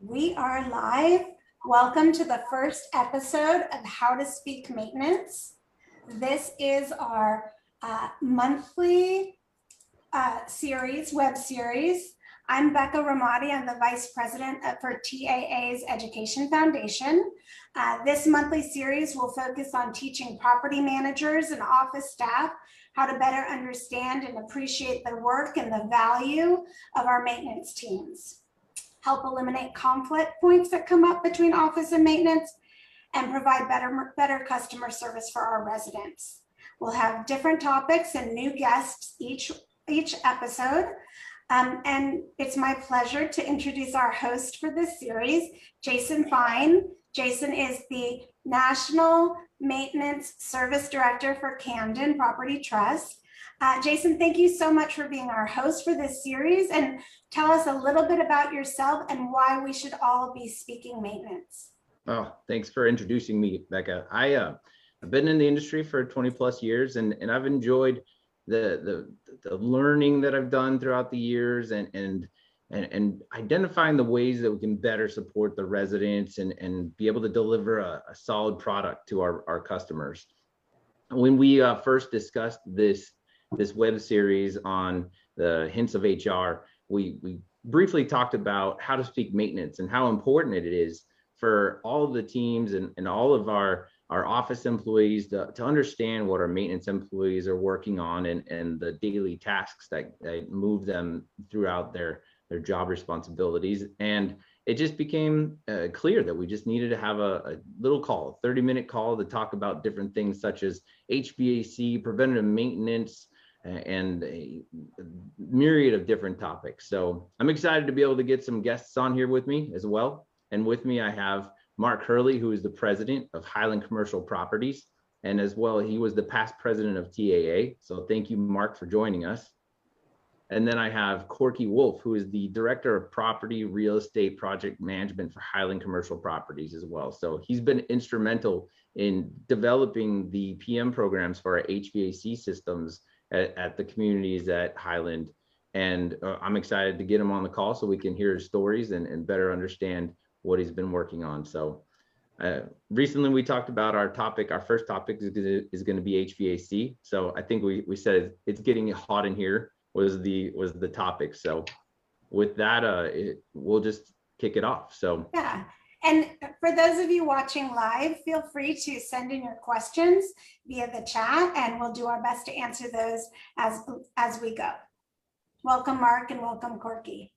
We are live. Welcome to the first episode of How to Speak Maintenance. This is our monthly web series. I'm Becca Ramadi. I'm the Vice President for TAA's Education Foundation. This monthly series will focus on teaching property managers and office staff how to better understand and appreciate the work and the value of our maintenance teams, help eliminate conflict points that come up between office and maintenance, and provide better customer service for our residents. We'll have different topics and new guests each episode. And it's my pleasure to introduce our host for this series, Jason Fine. Jason is the National Maintenance Service Director for Camden Property Trust. Jason, thank you so much for being our host for this series, and tell us a little bit about yourself and why we should all be speaking maintenance. Oh, thanks for introducing me, Becca. I've been in the industry for 20 plus years, and I've enjoyed the learning that I've done throughout the years and identifying the ways that we can better support the residents and be able to deliver a solid product to our customers. When we first discussed this web series on the hints of HR, we briefly talked about how to speak maintenance and how important it is for all of the teams and all of our office employees to understand what our maintenance employees are working on and the daily tasks that move them throughout their job responsibilities. And it just became clear that we just needed to have a little call, a 30-minute call to talk about different things such as HVAC, preventative maintenance, and a myriad of different topics. So I'm excited to be able to get some guests on here with me as well. And with me, I have Mark Hurley, who is the president of Highland Commercial Properties. And as well, he was the past president of TAA. So thank you, Mark, for joining us. And then I have Corky Wolf, who is the director of property real estate project management for Highland Commercial Properties as well. So he's been instrumental in developing the PM programs for our HVAC systems at the communities at Highland. And I'm excited to get him on the call so we can hear his stories and better understand what he's been working on. So recently we talked about our first topic is going to be HVAC. So I think we said it's getting hot in here was the topic. So with that, we'll just kick it off. So yeah. And for those of you watching live, feel free to send in your questions via the chat, and we'll do our best to answer those as we go. Welcome, Mark, and welcome, Corky.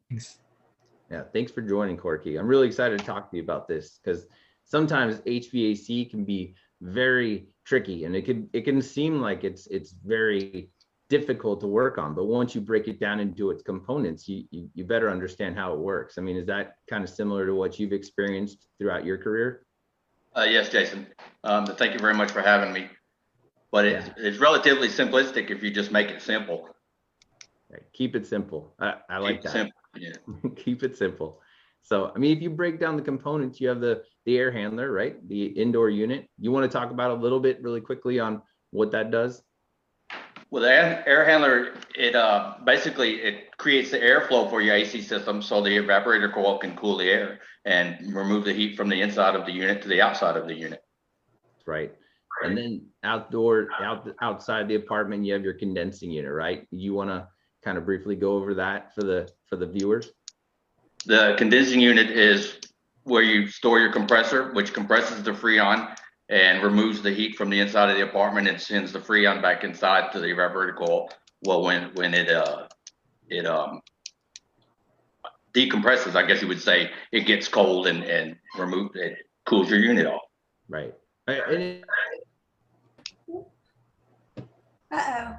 Thanks. Yeah, thanks for joining, Corky. I'm really excited to talk to you about this because sometimes HVAC can be very tricky, and it can seem like it's very difficult to work on, but once you break it down into its components, you better understand how it works. I mean, is that kind of similar to what you've experienced throughout your career? Yes, Jason. Thank you very much for having me. But it's relatively simplistic if you just make it simple. Right. Keep it simple. I like that. Simple. Yeah. Keep it simple. So, I mean, if you break down the components, you have the air handler, right? The indoor unit. You want to talk about a little bit really quickly on what that does? Well, the air handler, it creates the airflow for your AC system so the evaporator coil can cool the air and remove the heat from the inside of the unit to the outside of the unit. Right. And then outside the apartment, you have your condensing unit, right? You want to kind of briefly go over that for the viewers? The condensing unit is where you store your compressor, which compresses the Freon and removes the heat from the inside of the apartment and sends the Freon back inside to the evaporator coil. Well, when it decompresses, I guess you would say, it gets cold and it cools your unit off. Right. Uh-oh.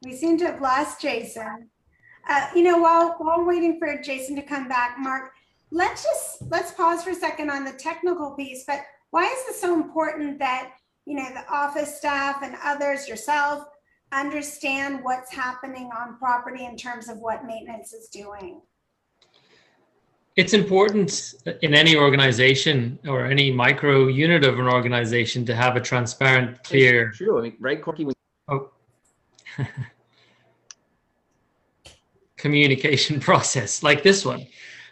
We seem to have lost Jason. While waiting for Jason to come back, Mark, let's pause for a second on the technical piece, but why is this so important that, the office staff and others, yourself, understand what's happening on property in terms of what maintenance is doing? It's important in any organization or any micro unit of an organization to have a transparent, clear. It's true. I mean, right, Corky? Communication process like this one.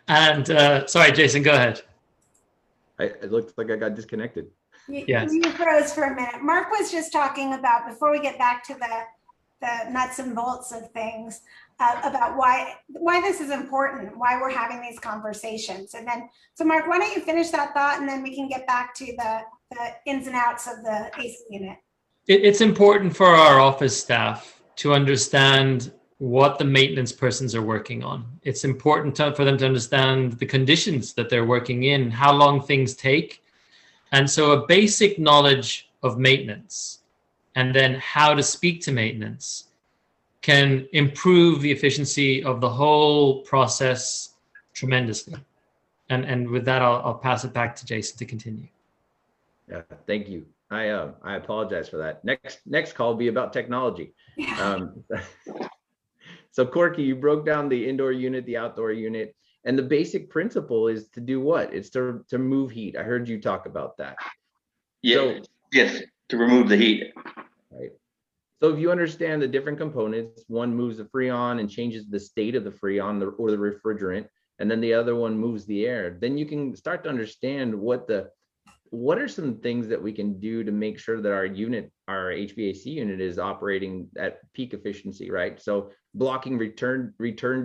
And sorry, Jason, go ahead. It looks like I got disconnected. Yes. You froze for a minute. Mark was just talking about, before we get back to the nuts and bolts of things, about why this is important, why we're having these conversations. And then, so Mark, why don't you finish that thought, and then we can get back to the ins and outs of the AC unit. It's important for our office staff to understand what the maintenance persons are working on. It's important for them to understand the conditions that they're working in, how long things take. And so a basic knowledge of maintenance and then how to speak to maintenance can improve the efficiency of the whole process tremendously. And with that, I'll pass it back to Jason to continue. Yeah, thank you. I apologize for that. Next call will be about technology. Yeah. So Corky, you broke down the indoor unit, the outdoor unit, and the basic principle is to do what? It's to move heat. I heard you talk about that. Yeah, yes, to remove the heat. Right. So if you understand the different components, one moves the freon and changes the state of the freon or the refrigerant, and then the other one moves the air, then you can start to understand what are some things that we can do to make sure that our HVAC unit is operating at peak efficiency, right? So blocking return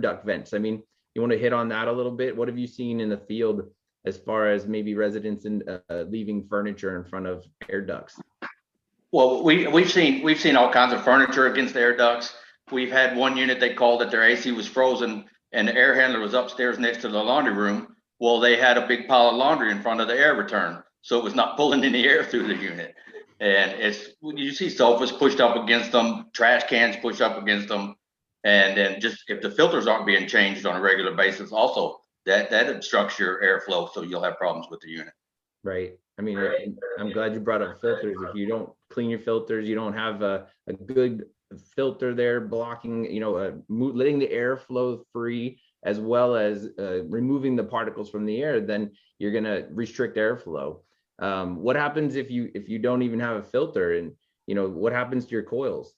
duct vents. I mean, you want to hit on that a little bit? What have you seen in the field as far as maybe residents leaving furniture in front of air ducts? Well, we've seen all kinds of furniture against the air ducts. We've had one unit, they called that their AC was frozen and the air handler was upstairs next to the laundry room. Well, they had a big pile of laundry in front of the air return, so it was not pulling any air through the unit. And you see sofas pushed up against them, trash cans pushed up against them, and then just if the filters aren't being changed on a regular basis, also that obstructs your airflow, so you'll have problems with the unit. Right. I mean, I'm glad you brought up filters. If you don't clean your filters, you don't have a good filter there blocking, letting the air flow free, as well as removing the particles from the air, then you're going to restrict airflow. What happens if you don't even have a filter, and what happens to your coils?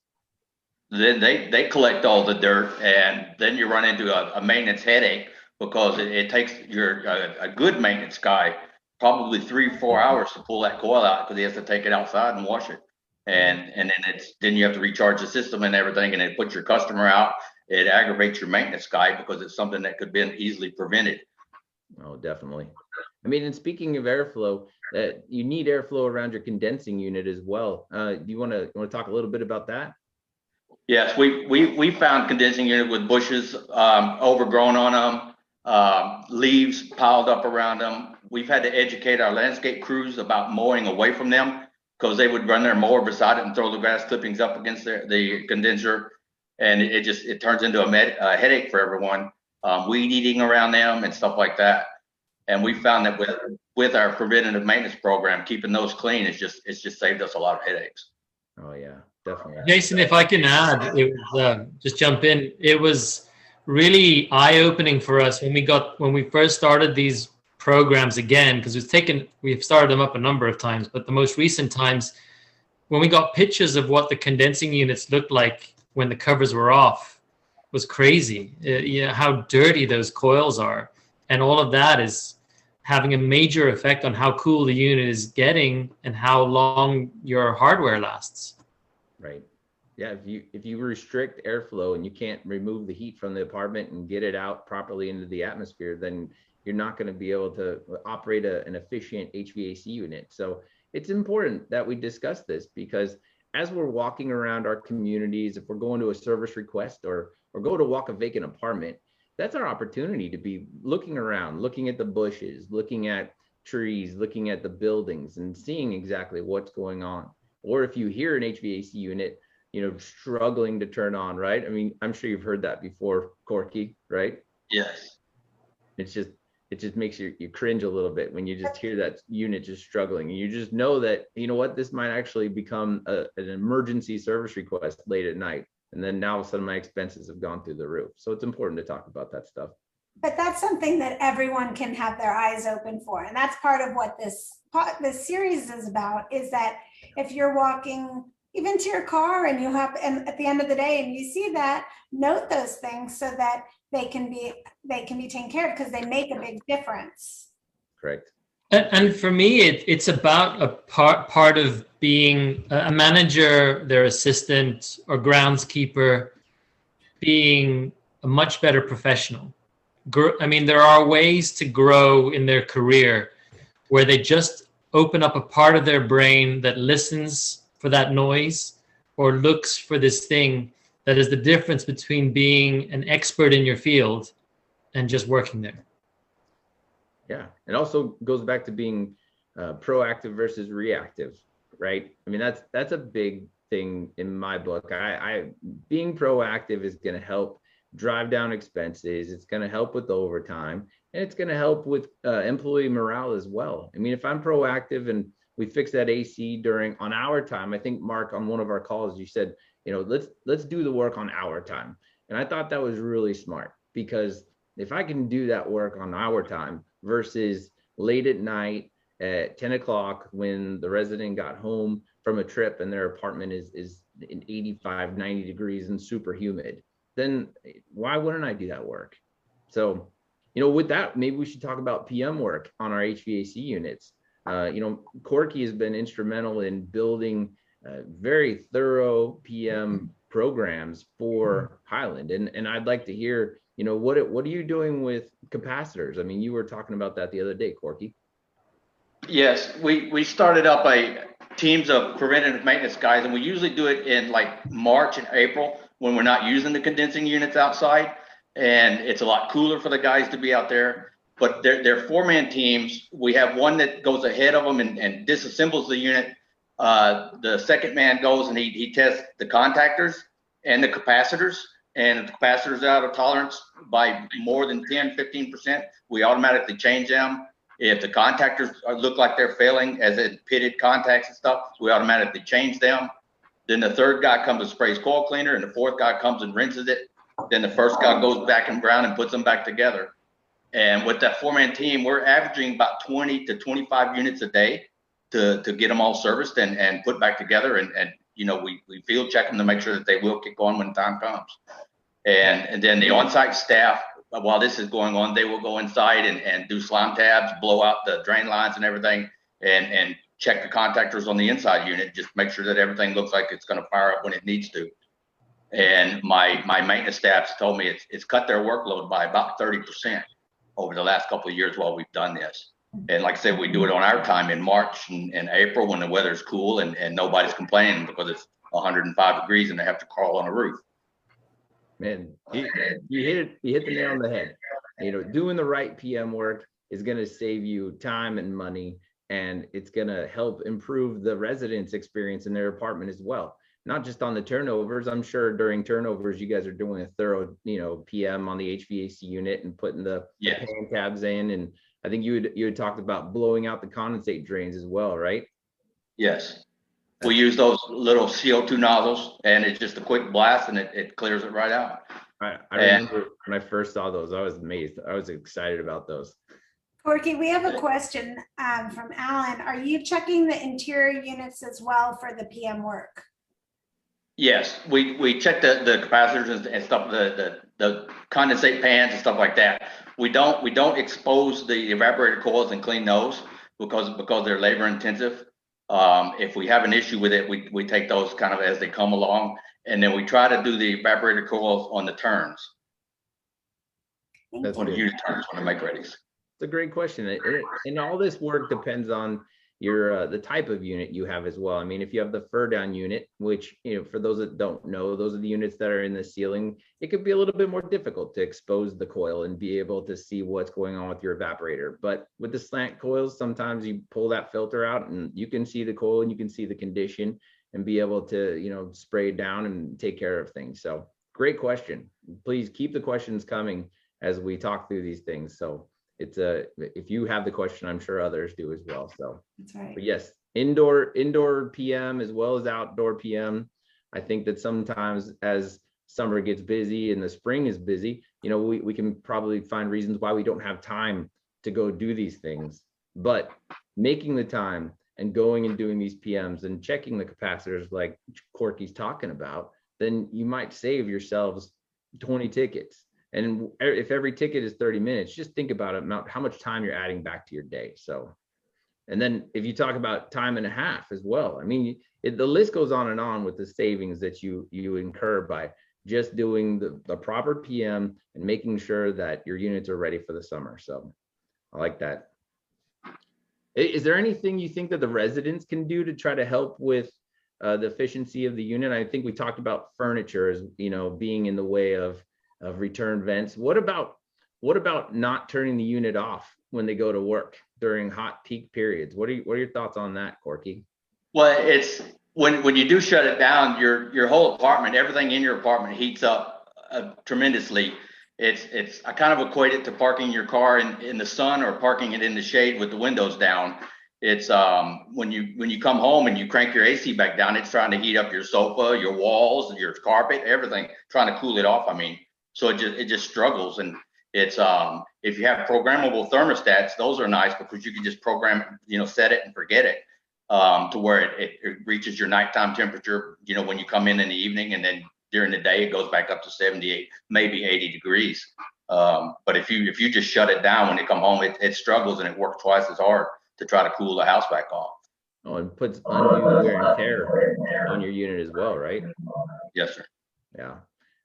Then they collect all the dirt, and then you run into a maintenance headache, because it takes a good maintenance guy probably 3-4 hours to pull that coil out, because he has to take it outside and wash it. And then you have to recharge the system and everything, and it puts your customer out. It aggravates your maintenance guy because it's something that could be easily prevented. Oh, definitely. I mean, and speaking of airflow, you need airflow around your condensing unit as well. Do you want to talk a little bit about that? Yes, we found condensing unit with bushes overgrown on them, leaves piled up around them. We've had to educate our landscape crews about mowing away from them, because they would run their mower beside it and throw the grass clippings up against the condenser, and it turns into a headache for everyone. Weed eating around them and stuff like that. And we found that with our preventative maintenance program, keeping those clean, it's just saved us a lot of headaches. Oh yeah, definitely. Jason, if I can add, it was just jump in. It was really eye-opening for us when we first started these programs again, because we've started them up a number of times, but the most recent times when we got pictures of what the condensing units looked like when the covers were off was crazy. How dirty those coils are, and all of that is having a major effect on how cool the unit is getting and how long your hardware lasts. Right. Yeah, if you restrict airflow and you can't remove the heat from the apartment and get it out properly into the atmosphere, then you're not going to be able to operate an efficient HVAC unit. So it's important that we discuss this, because as we're walking around our communities, if we're going to a service request or go to walk a vacant apartment, that's our opportunity to be looking around, looking at the bushes, looking at trees, looking at the buildings, and seeing exactly what's going on. Or if you hear an HVAC unit, struggling to turn on, right? I mean, I'm sure you've heard that before, Corky, right? Yes. It just makes you cringe a little bit when you just hear that unit just struggling, and you just know that, this might actually become an emergency service request late at night. And then now some of my expenses have gone through the roof. So it's important to talk about that stuff. But that's something that everyone can have their eyes open for. And that's part of what this series is about, is that if you're walking even to your car and at the end of the day and you see that, note those things so that they can be taken care of because they make a big difference. Correct. And for me, it's about a part of being a manager, their assistant or groundskeeper, being a much better professional. I mean, there are ways to grow in their career where they just open up a part of their brain that listens for that noise or looks for this thing that is the difference between being an expert in your field and just working there. Yeah, it also goes back to being proactive versus reactive, right? I mean, that's a big thing in my book. I being proactive is going to help drive down expenses. It's going to help with overtime, and it's going to help with employee morale as well. I mean, if I'm proactive and we fix that AC on our time, I think Mark, on one of our calls, you said, let's do the work on our time, and I thought that was really smart, because if I can do that work on our time versus late at night at 10 o'clock when the resident got home from a trip and their apartment is in 85, 90 degrees and super humid, then why wouldn't I do that work? So, with that, maybe we should talk about PM work on our HVAC units. Corky has been instrumental in building very thorough PM programs for Highland. And I'd like to hear, what are you doing with capacitors? I mean, you were talking about that the other day, Corky. Yes, we started up teams of preventative maintenance guys, and we usually do it in like March and April when we're not using the condensing units outside, and it's a lot cooler for the guys to be out there. But they're four-man teams. We have one that goes ahead of them and disassembles the unit. The second man goes and he tests the contactors and the capacitors, and if the capacitors are out of tolerance by more than 10, 15%, we automatically change them. If the contactors look like they're failing, as in pitted contacts and stuff, we automatically change them. Then the third guy comes and sprays coil cleaner, and the fourth guy comes and rinses it. Then the first guy goes back in ground and puts them back together. And with that four-man team, we're averaging about 20 to 25 units a day to get them all serviced and put back together. And we field check them to make sure that they will kick on when the time comes. And then the on-site staff, while this is going on, they will go inside and do slime tabs, blow out the drain lines and everything, and check the contactors on the inside unit, just make sure that everything looks like it's going to fire up when it needs to. And my maintenance staff's told me it's cut their workload by about 30% over the last couple of years while we've done this. And like I said, we do it on our time in March and April when the weather's cool and nobody's complaining because it's 105 degrees and they have to crawl on a roof. Man, you hit the nail on the head. Doing the right PM work is going to save you time and money, and it's going to help improve the residents' experience in their apartment as well. Not just on the turnovers. I'm sure during turnovers, you guys are doing a thorough, PM on the HVAC unit and putting the pan tabs in. And I think you had talked about blowing out the condensate drains as well, right? Yes. We use those little CO2 nozzles, and it's just a quick blast, and it clears it right out. I remember when I first saw those, I was amazed. I was excited about those. Corky, we have a question from Alan. Are you checking the interior units as well for the PM work? Yes, we check the capacitors and stuff, the condensate pans and stuff like that. We don't expose the evaporator coils and clean those because they're labor intensive. If we have an issue with it, we take those kind of as they come along, and then we try to do the evaporator coils on the turns. That's on the unit turns when I make readies. It's a great question. And all this work depends on your the type of unit you have as well. I mean, if you have the fur down unit, which, for those that don't know, those are the units that are in the ceiling, it could be a little bit more difficult to expose the coil and be able to see what's going on with your evaporator. But with the slant coils, sometimes you pull that filter out and you can see the coil and you can see the condition and be able to, spray it down and take care of things. So great question. Please keep the questions coming as we talk through these things. So if you have the question, I'm sure others do as well. So that's right. But yes, indoor PM as well as outdoor PM. I think that sometimes as summer gets busy and the spring is busy, we can probably find reasons why we don't have time to go do these things. But making the time and going and doing these PMs and checking the capacitors like Corky's talking about, then you might save yourselves 20 tickets. And if every ticket is 30 minutes, just think about it, how much time you're adding back to your day. So, and then if you talk about time and a half as well, I mean, the list goes on and on with the savings that you incur by just doing the proper PM and making sure that your units are ready for the summer. So I like that. Is there anything you think that the residents can do to try to help with the efficiency of the unit? I think we talked about furniture as, being in the way of return vents. What about not turning the unit off when they go to work during hot peak periods? What are your thoughts on that, Corky? Well, it's when you do shut it down, your whole apartment, everything in your apartment heats up tremendously. I kind of equate it to parking your car in the sun or parking it in the shade with the windows down. It's when you come home and you crank your AC back down, it's trying to heat up your sofa, your walls, your carpet, everything, trying to cool it off. I mean, so it just struggles. And it's if you have programmable thermostats, those are nice because you can just program, set it and forget it to where it reaches your nighttime temperature, when you come in the evening, and then during the day it goes back up to 78, maybe 80 degrees. But if you just shut it down when you come home, it struggles and it works twice as hard to try to cool the house back off. Oh, and puts undue wear and tear on your unit as well, right? Yes, sir.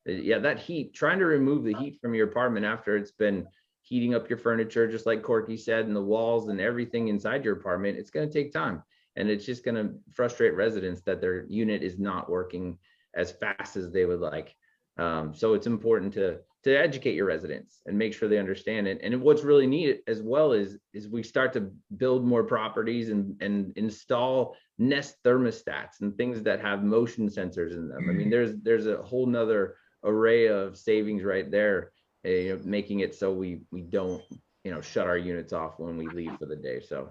Yeah, that heat, trying to remove the heat from your apartment after it's been heating up your furniture, just like Corky said, and the walls and everything inside your apartment, it's going to take time. And it's just going to frustrate residents that their unit is not working as fast as they would like. So it's important to educate your residents and make sure they understand it. And what's really neat as well is we start to build more properties and install Nest thermostats and things that have motion sensors in them. I mean, there's a whole nother array of savings right there, making it so we don't, shut our units off when we leave for the day. So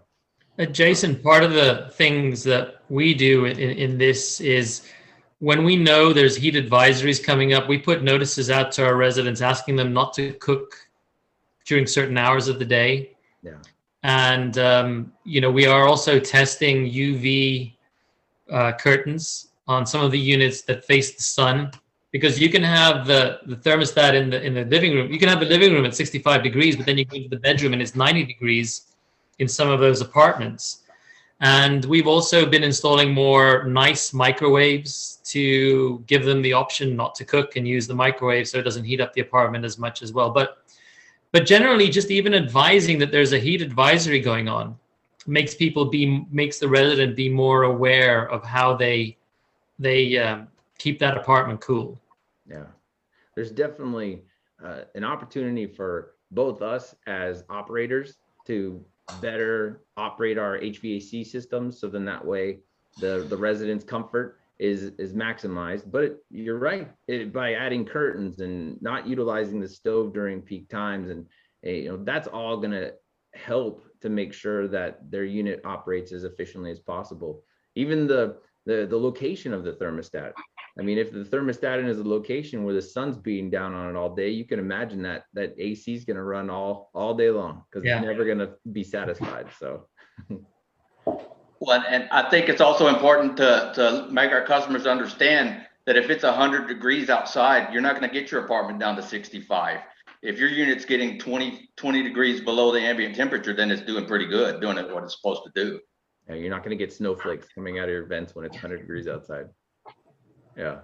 Jason, part of the things that we do in this is when we know there's heat advisories coming up, we put notices out to our residents asking them not to cook during certain hours of the day. Yeah. And, we are also testing UV curtains on some of the units that face the sun, because you can have the thermostat in the living room. You can have the living room at 65 degrees, but then you go into the bedroom and it's 90 degrees in some of those apartments. And we've also been installing more nice microwaves to give them the option not to cook and use the microwave so it doesn't heat up the apartment as much as well. But generally, just even advising that there's a heat advisory going on makes the resident be more aware of how they keep that apartment cool. Yeah, there's definitely an opportunity for both us as operators to better operate our HVAC systems, so then that way the residents' comfort is maximized. But you're right, by adding curtains and not utilizing the stove during peak times, and that's all going to help to make sure that their unit operates as efficiently as possible. Even the location of the thermostat. I mean, if the thermostat is a location where the sun's beating down on it all day, you can imagine that AC is going to run all day long, because it's never going to be satisfied. So, well, and I think it's also important to make our customers understand that if it's 100 degrees outside, you're not going to get your apartment down to 65. If your unit's getting 20 degrees below the ambient temperature, then it's doing pretty good, doing what it's supposed to do. Yeah, you're not going to get snowflakes coming out of your vents when it's 100 degrees outside. Yeah.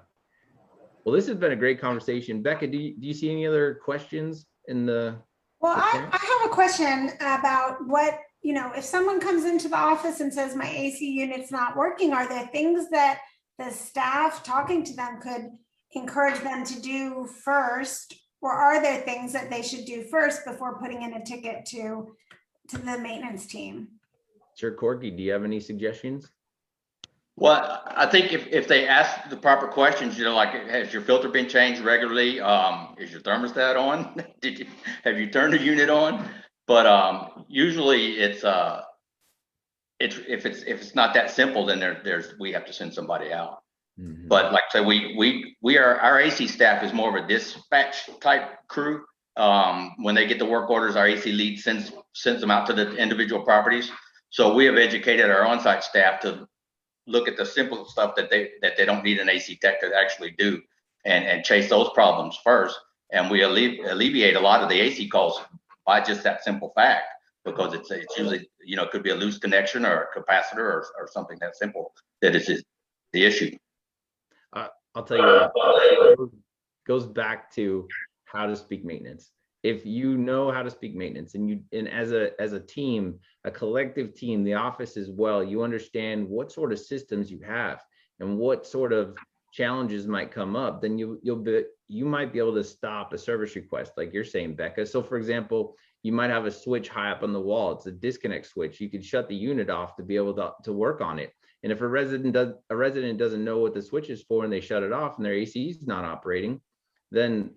Well, this has been a great conversation. Becca, do you see any other questions in the? Well, I have a question about what, if someone comes into the office and says my AC unit's not working, are there things that the staff talking to them could encourage them to do first? Or are there things that they should do first before putting in a ticket to the maintenance team? Sure, Corky, do you have any suggestions? Well, I think if they ask the proper questions, like, has your filter been changed regularly? Is your thermostat on? Have you turned the unit on? But usually it's if it's not that simple, then we have to send somebody out. Mm-hmm. But like I say, our AC staff is more of a dispatch type crew. When they get the work orders, our AC lead sends them out to the individual properties. So we have educated our on-site staff to look at the simple stuff that they don't need an AC tech to actually do, and chase those problems first. And we alleviate a lot of the AC calls by just that simple fact, because it's usually, you know, it could be a loose connection or a capacitor or something that simple that is the issue. I'll tell you what, goes back to how to speak maintenance. If you know how to speak maintenance, and as a team, a collective team, the office as well, you understand what sort of systems you have and what sort of challenges might come up, then you might be able to stop a service request, like you're saying, Becca. So for example, you might have a switch high up on the wall. It's a disconnect switch. You could shut the unit off to be able to work on it. And if a resident doesn't know what the switch is for and they shut it off and their AC is not operating, then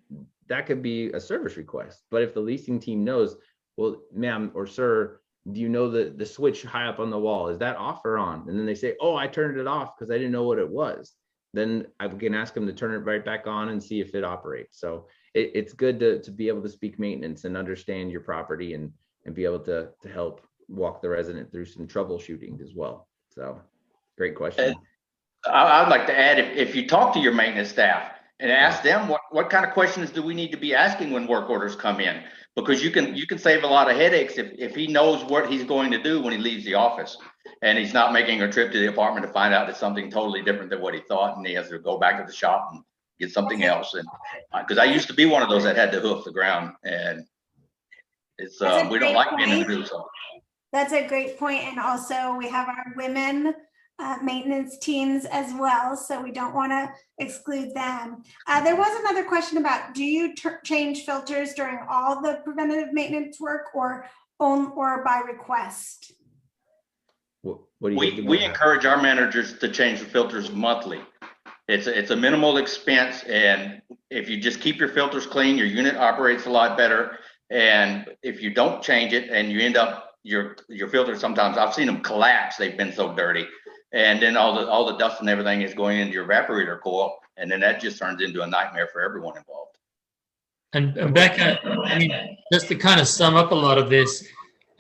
that could be a service request. But if the leasing team knows, well, ma'am or sir, do you know the switch high up on the wall, is that off or on? And then they say, oh, I turned it off because I didn't know what it was. Then I can ask them to turn it right back on and see if it operates. So it's good to be able to speak maintenance and understand your property and be able to help walk the resident through some troubleshooting as well. So great question. I'd like to add, if you talk to your maintenance staff and ask them what kind of questions do we need to be asking when work orders come in, because you can save a lot of headaches if he knows what he's going to do when he leaves the office and he's not making a trip to the apartment to find out it's something totally different than what he thought, and he has to go back to the shop and get something else. And because I used to be one of those that had to hoof the ground, and it's we don't like being in the do so. That's a great point. And also we have our women maintenance teams as well, so we don't want to exclude them. There was another question about, do you change filters during all the preventative maintenance work or by request? What do you we encourage our managers to change the filters monthly. It's a minimal expense, and if you just keep your filters clean, your unit operates a lot better. And if you don't change it and you end up your filters, sometimes I've seen them collapse, they've been so dirty, and then all the dust and everything is going into your evaporator coil, and then that just turns into a nightmare for everyone involved. And Becca, I mean, just to kind of sum up a lot of this,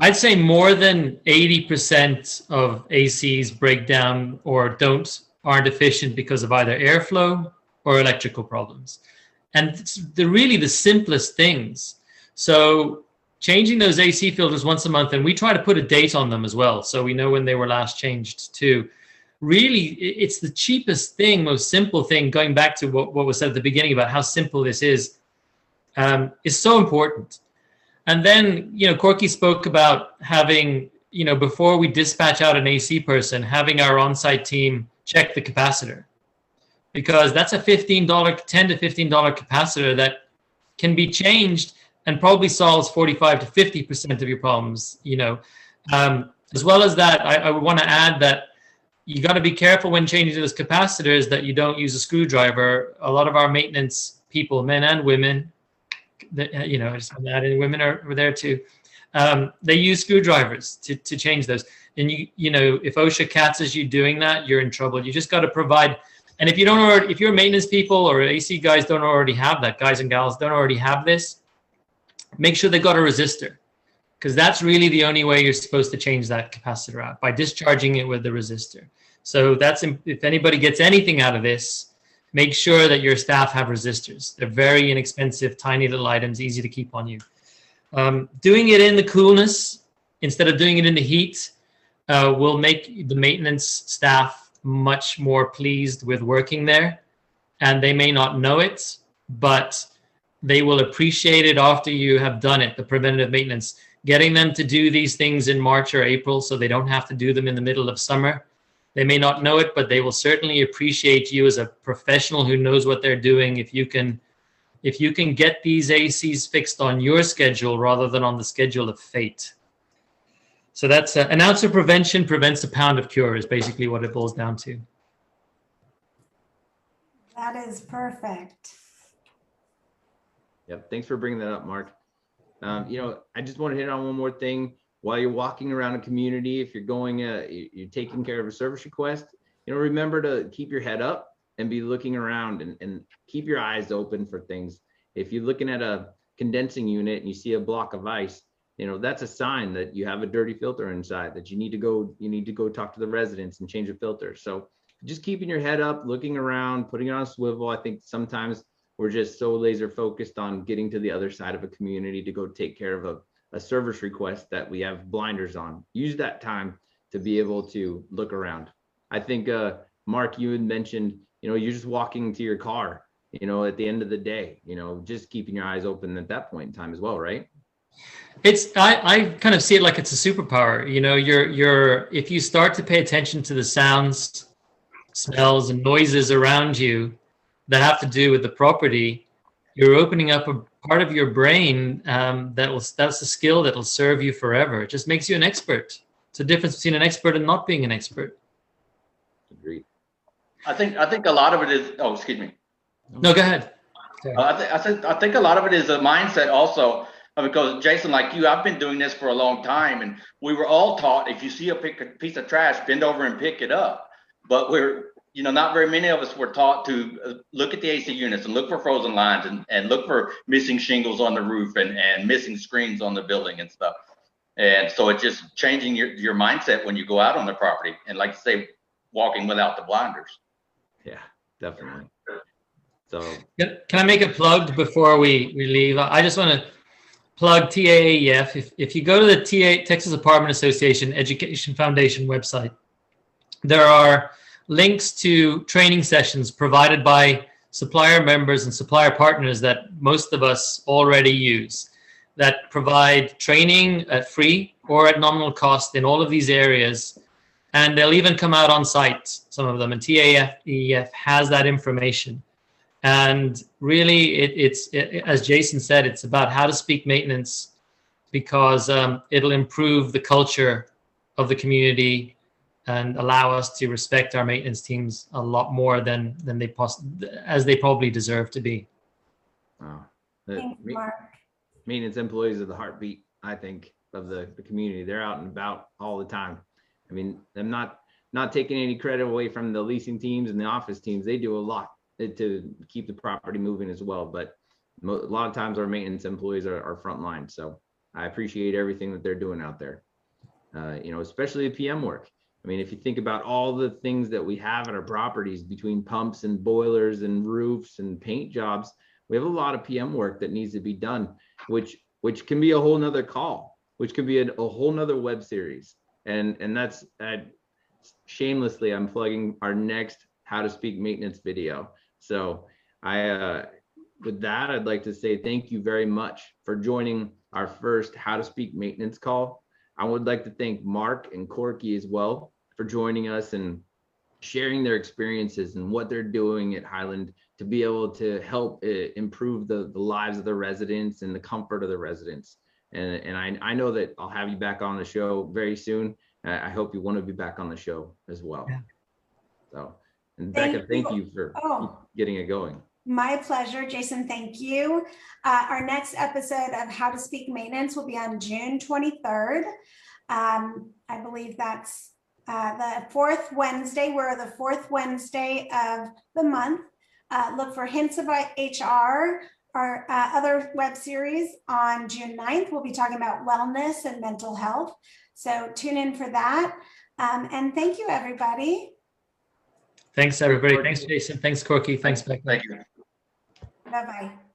I'd say more than 80% of ACs break down or aren't efficient because of either airflow or electrical problems. And it's really the simplest things. So changing those AC filters once a month, and we try to put a date on them as well, so we know when they were last changed too. Really, it's the cheapest thing, most simple thing, going back to what was said at the beginning about how simple this is so important. And then, you know, Corky spoke about having, you know, before we dispatch out an AC person, having our on-site team check the capacitor, because that's a $10 to $15 capacitor that can be changed and probably solves 45 to 50% of your problems, you know. As well as that, I want to add that you got to be careful when changing those capacitors that you don't use a screwdriver. A lot of our maintenance people, men and women, you know, I just want to add in, women are there too. They use screwdrivers to change those. And you know, if OSHA catches you doing that, you're in trouble. You just got to provide. And if you're maintenance people or AC guys don't already have that, guys and gals don't already have this, make sure they've got a resistor, because that's really the only way you're supposed to change that capacitor out, by discharging it with the resistor. So that's, if anybody gets anything out of this, make sure that your staff have resistors. They're very inexpensive, tiny little items, easy to keep on you. Doing it in the coolness instead of doing it in the heat will make the maintenance staff much more pleased with working there. And they may not know it, but they will appreciate it after you have done it, the preventative maintenance. Getting them to do these things in March or April so they don't have to do them in the middle of summer. They may not know it, but they will certainly appreciate you as a professional who knows what they're doing if you can get these ACs fixed on your schedule rather than on the schedule of fate. So that's an ounce of prevention prevents a pound of cure is basically what it boils down to. That is perfect. Yep. Thanks for bringing that up, Mark. You know, I just want to hit on one more thing. While you're walking around a community, if you're going, you're taking care of a service request, you know, remember to keep your head up and be looking around and keep your eyes open for things. If you're looking at a condensing unit and you see a block of ice, you know, that's a sign that you have a dirty filter inside, that you need to go talk to the residents and change the filter. So just keeping your head up, looking around, putting it on a swivel. I think sometimes we're just so laser focused on getting to the other side of a community to go take care of a service request that we have blinders on. Use that time to be able to look around. I think, Mark, you had mentioned, you're just walking to your car, at the end of the day, just keeping your eyes open at that point in time as well, right? I kind of see it like it's a superpower. If you start to pay attention to the sounds, smells, and noises around you that have to do with the property, you're opening up a part of your brain that's a skill that'll serve you forever. It just makes you an expert. It's the difference between an expert and not being an expert. Agreed. I think a lot of it is. Oh, excuse me. No, go ahead. I think a lot of it is a mindset also, because Jason, like you, I've been doing this for a long time, and we were all taught if you see a piece of trash, bend over and pick it up. But not very many of us were taught to look at the AC units and look for frozen lines and look for missing shingles on the roof and missing screens on the building and stuff. And so it's just changing your mindset when you go out on the property, and like you say, walking without the blinders. Yeah, definitely. So can I make a plug before we leave? I just want to plug TAAEF. If you go to the Texas Apartment Association Education Foundation website, there are links to training sessions provided by supplier members and supplier partners that most of us already use, that provide training at free or at nominal cost in all of these areas. And they'll even come out on site, some of them, and TAAEF has that information. And really, it's as Jason said, it's about how to speak maintenance, because it'll improve the culture of the community and allow us to respect our maintenance teams a lot more than as they probably deserve to be. wow. Thanks, Mark. Maintenance employees are the heartbeat, I think, of the community. They're out and about all the time. I mean, I'm not taking any credit away from the leasing teams and the office teams. They do a lot to keep the property moving as well. But a lot of times our maintenance employees are frontline. So I appreciate everything that they're doing out there, especially the PM work. I mean, if you think about all the things that we have at our properties between pumps and boilers and roofs and paint jobs, we have a lot of PM work that needs to be done, which can be a whole nother call, which could be a whole nother web series. And that's shamelessly, I'm plugging our next How to Speak Maintenance video. So with that, I'd like to say thank you very much for joining our first How to Speak Maintenance call. I would like to thank Mark and Corky as well for joining us and sharing their experiences and what they're doing at Highland to be able to help improve the lives of the residents and the comfort of the residents. And I know that I'll have you back on the show very soon. I hope you want to be back on the show as well. Yeah. So, and Becca, thank you for getting it going. My pleasure, Jason. Thank you. Our next episode of How to Speak Maintenance will be on June 23rd. I believe that's the fourth Wednesday. We're the fourth Wednesday of the month. Look for Hints About HR, our other web series. On June 9th, we'll be talking about wellness and mental health. So tune in for that. And thank you, everybody. Thanks, everybody. Thanks, Jason. Thanks, Corky. Thanks, Becca. Thank you. Bye-bye.